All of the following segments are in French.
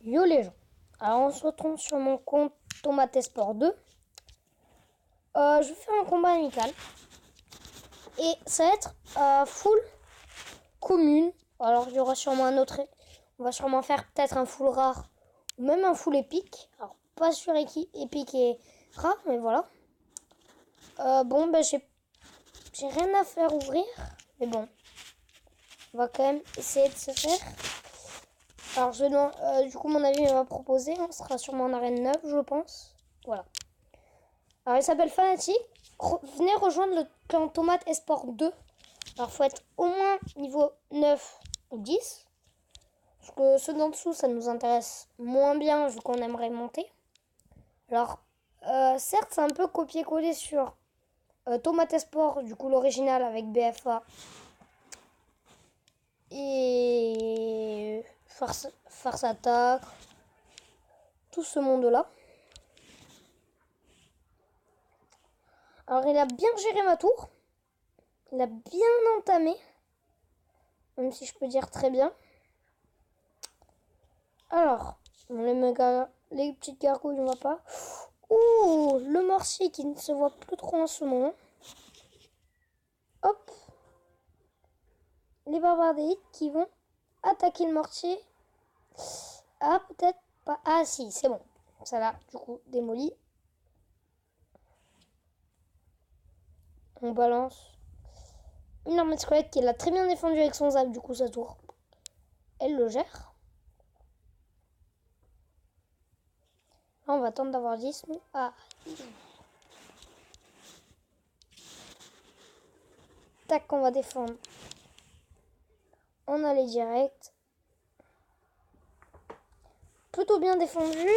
Yo les gens, alors on se retrouve sur mon compte Tomate Sport 2. Je vais faire un combat amical et ça va être full commune. Alors il y aura sûrement un autre, on va sûrement faire peut-être un full rare ou même un full épique. Alors pas sur épique et rare, mais voilà. J'ai rien à faire ouvrir, mais bon, on va quand même essayer de se faire. Alors du coup mon avis va proposer, on sera sûrement en arène 9 je pense. Voilà. Alors il s'appelle Fanatic. Venez rejoindre le clan Tomate Esport 2. Alors faut être au moins niveau 9 ou 10. Parce que ceux d'en dessous ça nous intéresse moins bien vu qu'on aimerait monter. Alors certes c'est un peu copier-coller sur Tomate Esport, du coup l'original avec BFA. Et Farce Attack. Tout ce monde-là. Alors il a bien géré ma tour. Il a bien entamé. Même si je peux dire très bien. Alors, les petites gargouilles, on va pas. Ouh, le mortier qui ne se voit plus trop en ce moment. Hop. Les barbares d'élite qui vont attaquer le mortier. Ah, peut-être pas. Ah si, c'est bon. Ça l'a du coup démoli. On balance une armée de squelettes qui l'a très bien défendu avec son zap, du coup sa tour. Elle le gère. Là, on va attendre d'avoir 10. Ah. Tac, on va défendre. On allait direct. Plutôt bien défendu.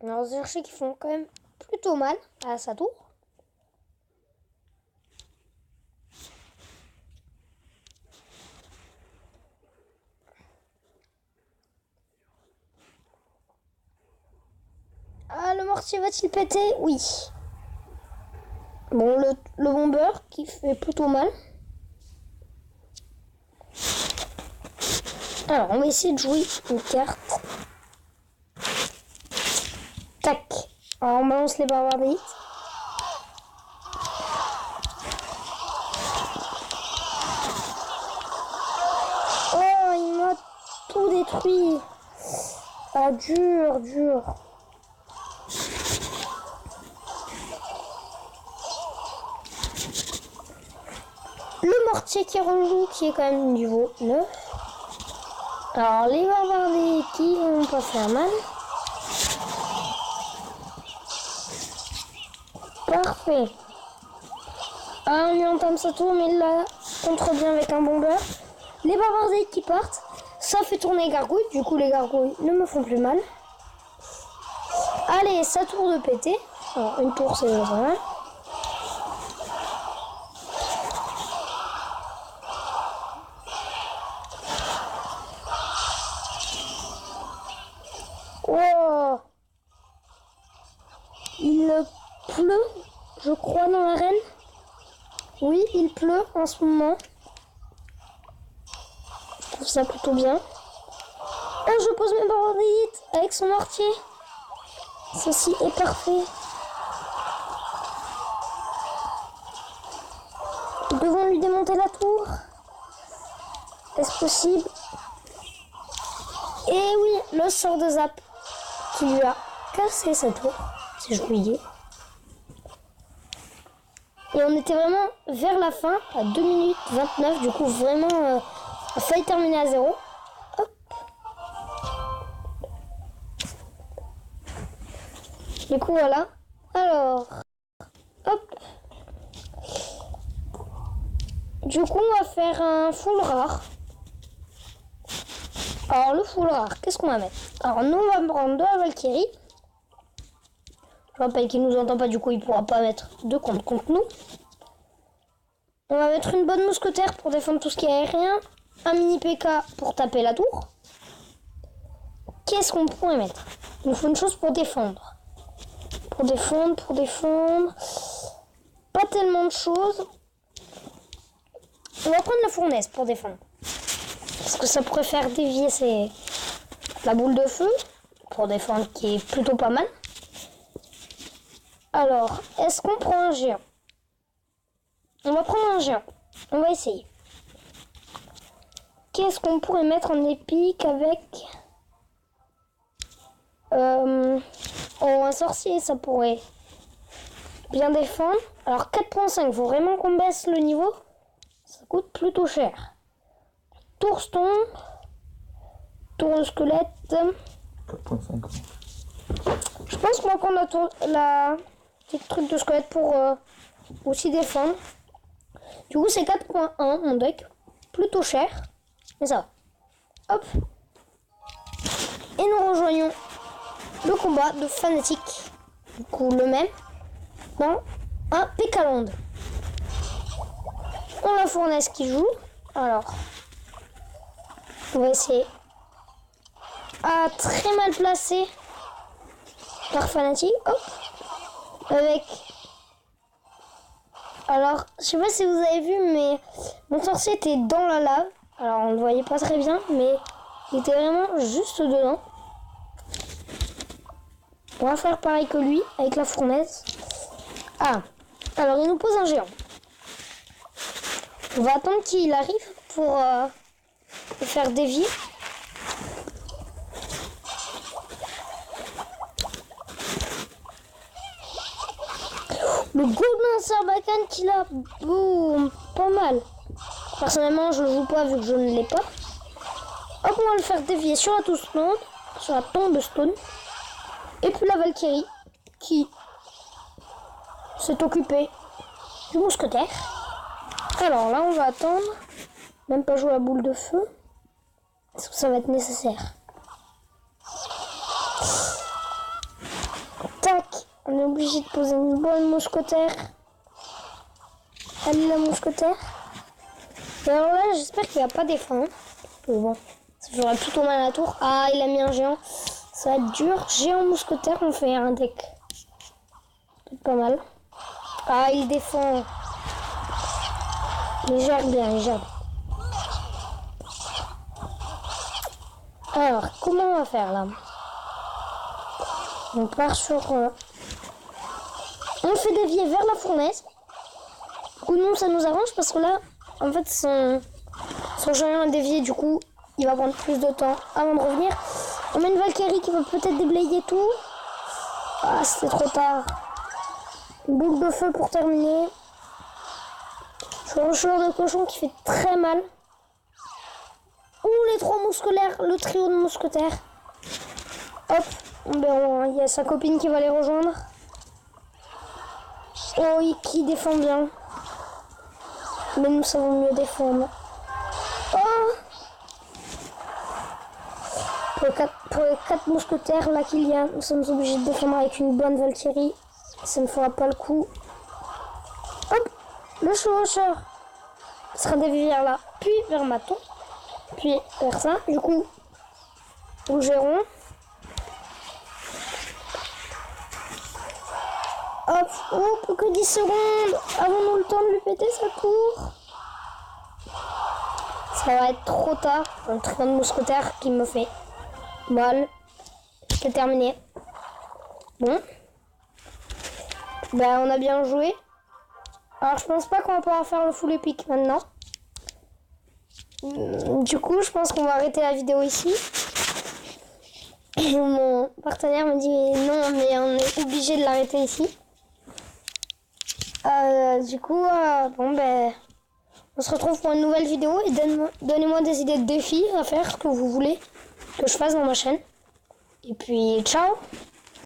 Alors, les archers qui font quand même plutôt mal à sa tour. Ah, le mortier va-t-il péter? Oui. Bon, le bomber qui fait plutôt mal. Alors, on va essayer de jouer une carte. Tac. Alors, on balance les barbares d'élite. Oh, il m'a tout détruit. Ah, dur. Le mortier qui rejoue, qui est quand même niveau 9. Alors, les barbares qui vont pas faire mal. Parfait. Ah, on lui entame sa tour, mais il la contre bien avec un bomber. Les barbares qui partent. Ça fait tourner les gargouilles. Du coup, les gargouilles ne me font plus mal. Allez, sa tour de péter. Alors, une tour, c'est pas mal. Oh, il pleut, je crois, dans l'arène. Oui, il pleut en ce moment. Je trouve ça plutôt bien. Ah, je pose mes barbares d'élite avec son mortier. Ceci est parfait. Nous devons lui démonter la tour. Est-ce possible? Et oui, le sort de zap qui lui a cassé sa tour. C'est joyeux. Et on était vraiment vers la fin, à 2 minutes 29. Du coup, vraiment, on a failli terminer à 0. Hop. Du coup, voilà. Alors, hop. Du coup, on va faire un full rare. Alors, le full rare, qu'est-ce qu'on va mettre? Alors, nous, on va prendre 2 Valkyrie. Je rappelle qu'il nous entend pas, du coup, il pourra pas mettre 2 contre nous. On va mettre une bonne mousquetaire pour défendre tout ce qui est aérien. Un mini PK pour taper la tour. Qu'est-ce qu'on pourrait mettre? Il nous faut une chose pour défendre. Pour défendre. Pas tellement de choses. On va prendre la fournaise pour défendre. Parce que ça pourrait faire dévier la boule de feu pour défendre, qui est plutôt pas mal. Alors, est-ce qu'on prend un géant? On va prendre un géant. On va essayer. Qu'est-ce qu'on pourrait mettre en épique avec... un sorcier, ça pourrait bien défendre. Alors 4.5, faut vraiment qu'on baisse le niveau. Ça coûte plutôt cher. Tourston. Tour de squelette. 4.5. Je pense qu'on va prendre la petite truc de squelette pour aussi défendre. Du coup, c'est 4.1 mon deck. Plutôt cher. Mais ça va. Hop. Et nous rejoignons le combat de Fnatic. Du coup, le même. Non, un Pécaland. On a la fournaise qui joue. Alors, on va essayer. Ah, très mal placé par Fnatic. Hop. Avec... Alors, je sais pas si vous avez vu, mais mon sorcier était dans la lave. Alors, on le voyait pas très bien, mais il était vraiment juste dedans. On va faire pareil que lui, avec la fournaise. Ah, alors il nous pose un géant. On va attendre qu'il arrive pour le faire dévier. Le Gobelin Sarbacane qu'il a, boum, pas mal. Personnellement, je ne joue pas vu que je ne l'ai pas. Hop, on va le faire dévier sur la tombstone, sur la tombstone. Et puis la Valkyrie qui s'est occupée du mousquetaire. Alors là, on va attendre. Même pas jouer la boule de feu. Parce que ça va être nécessaire. Tac. On est obligé de poser une bonne mousquetaire. Allez, la mousquetaire. Et alors là, j'espère qu'il va pas défendre. Mais bon, ça ferait plutôt mal à la tour. Ah, il a mis un géant. Ça va être dur. Géant mousquetaire, on fait un deck. Pas mal. Ah, il défend. Il gère bien, il gère. Alors, comment on va faire là? On part sur... On le fait dévier vers la fournaise. Ou non, ça nous arrange parce que là, en fait, son géant est dévié. Du coup, il va prendre plus de temps avant de revenir. On met une Valkyrie qui va peut-être déblayer tout. Ah, c'était trop tard. Une boule de feu pour terminer. Sur le joueur de cochon qui fait très mal. Ouh, les trois mousquetaires, le trio de mousquetaires. Hop, il y a sa copine qui va les rejoindre. Oh, qui défend bien. Mais nous savons mieux défendre. Oh, pour les 4 mousquetaires là qu'il y a, nous sommes obligés de défendre avec une bonne Valkyrie. Ça ne fera pas le coup. Hop, le chevaucheur sera dévié vers là, puis vers Maton, puis vers ça. Du coup, nous gérons. Hop, oh, plus que 10 secondes. Avons-nous le temps de lui péter sa tour? Ça va être trop tard. Un trio de mousquetaires qui me fait mal. C'est terminé. Bon. Ben, on a bien joué. Alors, je pense pas qu'on va pouvoir faire le full épique maintenant. Du coup, je pense qu'on va arrêter la vidéo ici. Mon partenaire me dit non, mais on est obligé de l'arrêter ici. Du coup, bon ben, on se retrouve pour une nouvelle vidéo et donnez-moi des idées de défis à faire, ce que vous voulez que je fasse dans ma chaîne. Et puis, ciao!